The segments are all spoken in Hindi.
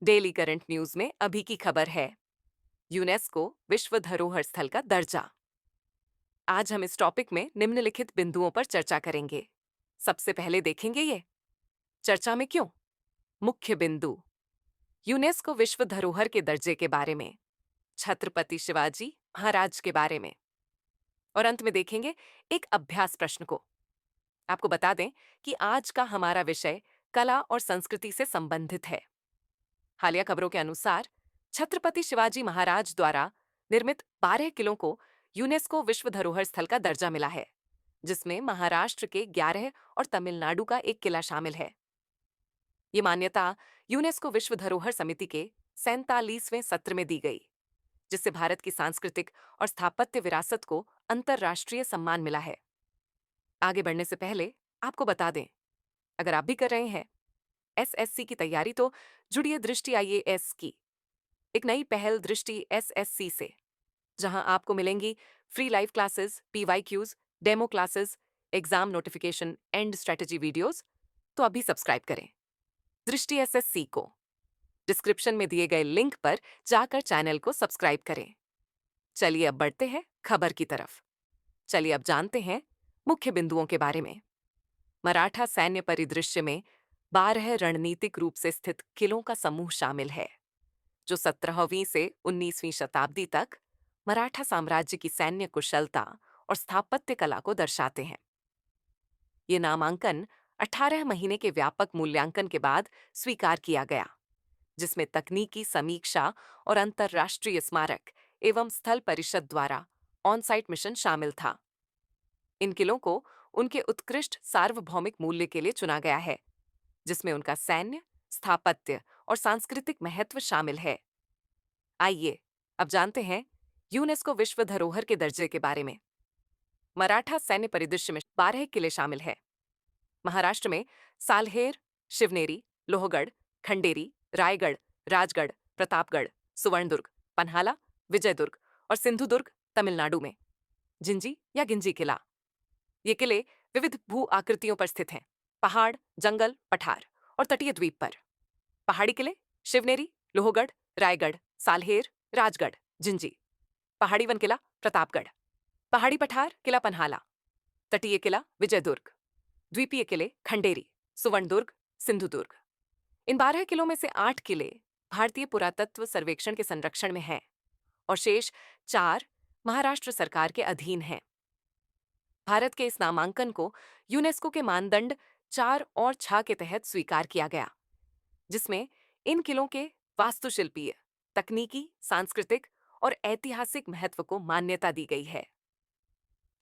डेली करंट न्यूज में अभी की खबर है। यूनेस्को विश्व धरोहर स्थल का दर्जा। आज हम इस टॉपिक में निम्नलिखित बिंदुओं पर चर्चा करेंगे। सबसे पहले देखेंगे ये चर्चा में क्यों, मुख्य बिंदु, यूनेस्को विश्व धरोहर के दर्जे के बारे में, छत्रपति शिवाजी महाराज के बारे में, और अंत में देखेंगे एक अभ्यास प्रश्न को। आपको बता दें कि आज का हमारा विषय कला और संस्कृति से संबंधित है। हालिया खबरों के अनुसार छत्रपति शिवाजी महाराज द्वारा निर्मित 12 किलों को यूनेस्को विश्व धरोहर स्थल का दर्जा मिला है, जिसमें महाराष्ट्र के 11 और तमिलनाडु का एक किला शामिल है। ये मान्यता यूनेस्को विश्व धरोहर समिति के 47वें सत्र में दी गई, जिससे भारत की सांस्कृतिक और स्थापत्य विरासत को अंतर्राष्ट्रीय सम्मान मिला है। आगे बढ़ने से पहले आपको बता दें, अगर आप भी कर रहे हैं एसएससी की तैयारी, तो जुड़िए दृष्टि आईएएस की एक नई पहल दृष्टि एसएससी से, जहां आपको मिलेंगी free live classes, PYQs, demo classes, exam notification and strategy videos. तो अभी सब्सक्राइब करें दृष्टि एसएससी को। डिस्क्रिप्शन में दिए गए लिंक पर जाकर चैनल को सब्सक्राइब करें। चलिए अब बढ़ते हैं खबर की तरफ। चलिए अब जानते हैं मुख्य बिंदुओं के बारे में। मराठा सैन्य परिदृश्य में 12 रणनीतिक रूप से स्थित किलों का समूह शामिल है, जो 17वीं से 19वीं शताब्दी तक मराठा साम्राज्य की सैन्य कुशलता और स्थापत्य कला को दर्शाते हैं। ये नामांकन 18 महीने के व्यापक मूल्यांकन के बाद स्वीकार किया गया, जिसमें तकनीकी समीक्षा और अंतर्राष्ट्रीय स्मारक एवं स्थल परिषद द्वारा ऑन-साइट मिशन शामिल था। इन किलों को उनके उत्कृष्ट सार्वभौमिक मूल्य के लिए चुना गया है, जिसमें उनका सैन्य, स्थापत्य और सांस्कृतिक महत्व शामिल है। आइए अब जानते हैं यूनेस्को विश्व धरोहर के दर्जे के बारे में। मराठा सैन्य परिदृश्य में 12 किले शामिल हैं। महाराष्ट्र में सालहेर, शिवनेरी, लोहगढ़, खंडेरी, रायगढ़, राजगढ़, प्रतापगढ़, सुवर्णदुर्ग, पन्हाला, विजयदुर्ग और सिंधुदुर्ग तमिलनाडु में जिंजी या गिंजी किला। ये किले विविध भू आकृतियों पर स्थित हैं, पहाड़, जंगल, पठार और तटीय द्वीप पर। पहाड़ी किले शिवनेरी, लोहगढ़, रायगढ़, सालहेर, राजगढ़, जिंजी। पहाड़ी वन किला प्रतापगढ़। पहाड़ी पठार किला पन्हाला। तटीय किला विजयदुर्ग। द्वीपीय किले खंडेरी, सुवर्णदुर्ग, सिंधुदुर्ग। इन 12 किलों में से 8 किले भारतीय पुरातत्व सर्वेक्षण के संरक्षण में हैं और शेष 4 महाराष्ट्र सरकार के अधीन हैं। भारत के इस नामांकन को यूनेस्को के मानदंड 4 और 6 के तहत स्वीकार किया गया, जिसमें इन किलों के वास्तुशिल्पीय, तकनीकी, सांस्कृतिक और ऐतिहासिक महत्व को मान्यता दी गई है।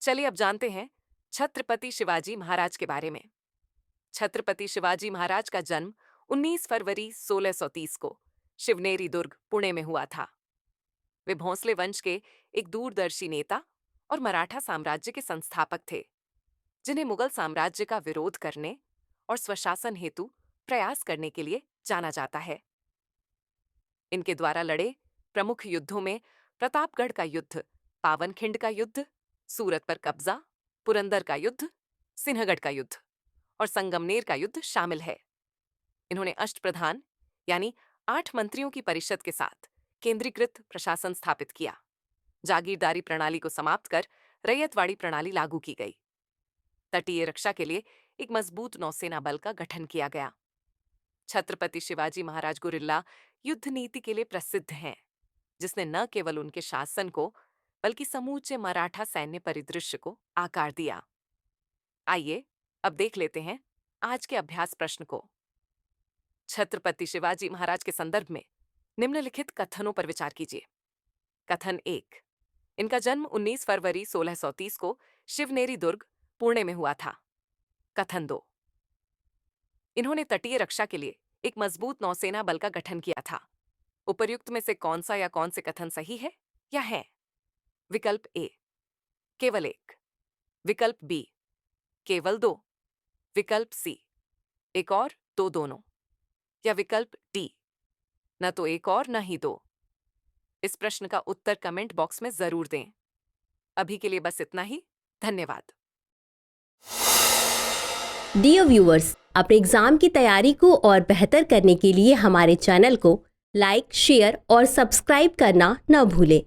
चलिए अब जानते हैं छत्रपति शिवाजी महाराज के बारे में। छत्रपति शिवाजी महाराज का जन्म 19 फरवरी 1630 को शिवनेरी दुर्ग, पुणे में हुआ था। वे भोंसले वंश के एक दूरदर्शी नेता और मराठा साम्राज्य के संस्थापक थे, जिन्हें मुगल साम्राज्य का विरोध करने और स्वशासन हेतु प्रयास करने के लिए जाना जाता है। इनके द्वारा लड़े प्रमुख युद्धों में प्रतापगढ़ का युद्ध, पावनखिंड का युद्ध, सूरत पर कब्जा, पुरंदर का युद्ध, सिंहगढ़ का युद्ध और संगमनेर का युद्ध शामिल है। इन्होंने अष्टप्रधान यानी 8 मंत्रियों की परिषद के साथ केंद्रीकृत प्रशासन स्थापित किया। जागीरदारी प्रणाली को समाप्त कर रैयतवाड़ी प्रणाली लागू की गई। तटीय रक्षा के लिए एक मजबूत नौसेना बल का गठन किया गया। छत्रपति शिवाजी महाराज गुरिल्ला युद्ध नीति के लिए प्रसिद्ध हैं, जिसने न केवल उनके शासन को बल्कि समूचे मराठा सैन्य परिदृश्य को आकार दिया। आइए अब देख लेते हैं आज के अभ्यास प्रश्न को। छत्रपति शिवाजी महाराज के संदर्भ में निम्नलिखित कथनों पर विचार कीजिए। कथन 1, इनका जन्म 19 फरवरी 1630 को शिवनेरी दुर्ग, पुणे में हुआ था। कथन 2, इन्होंने तटीय रक्षा के लिए एक मजबूत नौसेना बल का गठन किया था। उपर्युक्त में से कौन सा या कौन से कथन सही है या है? विकल्प ए, केवल 1। विकल्प बी, केवल 2। विकल्प सी, एक और दो दोनों। या विकल्प डी, न तो एक और न ही दो। इस प्रश्न का उत्तर कमेंट बॉक्स में जरूर दें। अभी के लिए बस इतना ही। धन्यवाद। Dear viewers, अपने एग्ज़ाम की तैयारी को और बेहतर करने के लिए हमारे चैनल को लाइक, शेयर और सब्सक्राइब करना न भूलें।